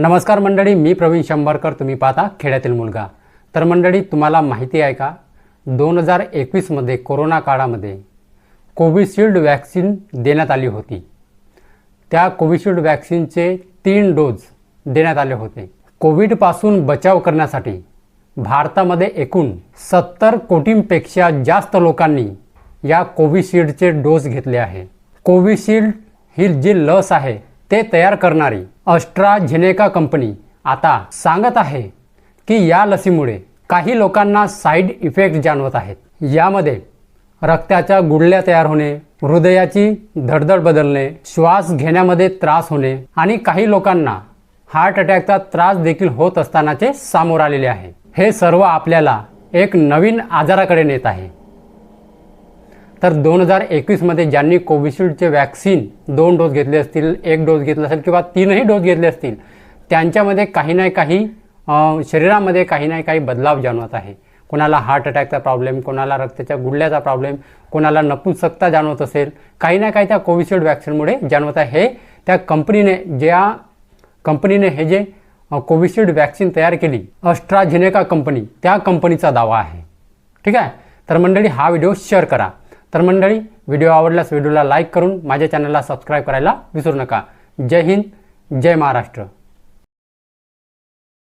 नमस्कार मंडळी, मी प्रवीण शंभरकर. तुम्ही पाहता खेड्यातील मुलगा. तर मंडळी, तुम्हाला माहिती आहे का 2021 मध्ये कोरोना काळामध्ये कोविशिल्ड वॅक्सिन देण्यात आली होती. त्या कोविशिल्ड वॅक्सिनचे 3 डोस देण्यात आले होते. कोविडपासून बचाव करण्यासाठी भारतामध्ये एकूण 70 कोटींपेक्षा जास्त लोकांनी या कोविशिल्डचे डोस घेतले आहे. कोविशिल्ड ही जी लस आहे ते तयार करणारी ॲस्ट्राझेनेका कंपनी आता सांगत आहे की या लसीमुळे काही लोकांना साईड इफेक्ट जाणवत आहेत. यामध्ये रक्ताच्या गुठळ्या तयार होणे, हृदयाची धडधड बदलणे, श्वास घेण्यामध्ये त्रास होणे आणि काही लोकांना हार्ट अटॅकचा त्रास देखील होत असतानाचे समोर आलेले आहे. हे सर्व आपल्याला एक नवीन आजाराकडे नेत आहे. तर 2021 मध्ये ज्यांनी कोविशिल्डचे वॅक्सिन 2 डोस घेतले असतील, 1 डोस घेतला असेल किंवा 3ही डोस घेतले असतील, त्यांच्यामध्ये काही ना काही शरीरामध्ये काही ना काही बदलाव जाणवत आहे. कोणाला हार्ट अटॅकचा प्रॉब्लेम, कोणाला रक्ताच्या गुठळ्याचा प्रॉब्लेम, कोणाला नपुंसकता जाणवत असेल, काही ना काही त्या कोविशिल्ड वॅक्सिनमुळे जाणवत आहे. हे त्या कंपनीने हे जे कोविशिल्ड वॅक्सिन तयार केली, ॲस्ट्राझेनेका कंपनी, त्या कंपनीचा दावा आहे. ठीक आहे. तर मंडळी, हा व्हिडिओ शेअर करा. तर मंडळी, व्हिडिओ आवडल्यास व्हिडिओला लाईक करून माझ्या चॅनलला सबस्क्राईब करायला विसरू नका. जय हिंद, जय महाराष्ट्र.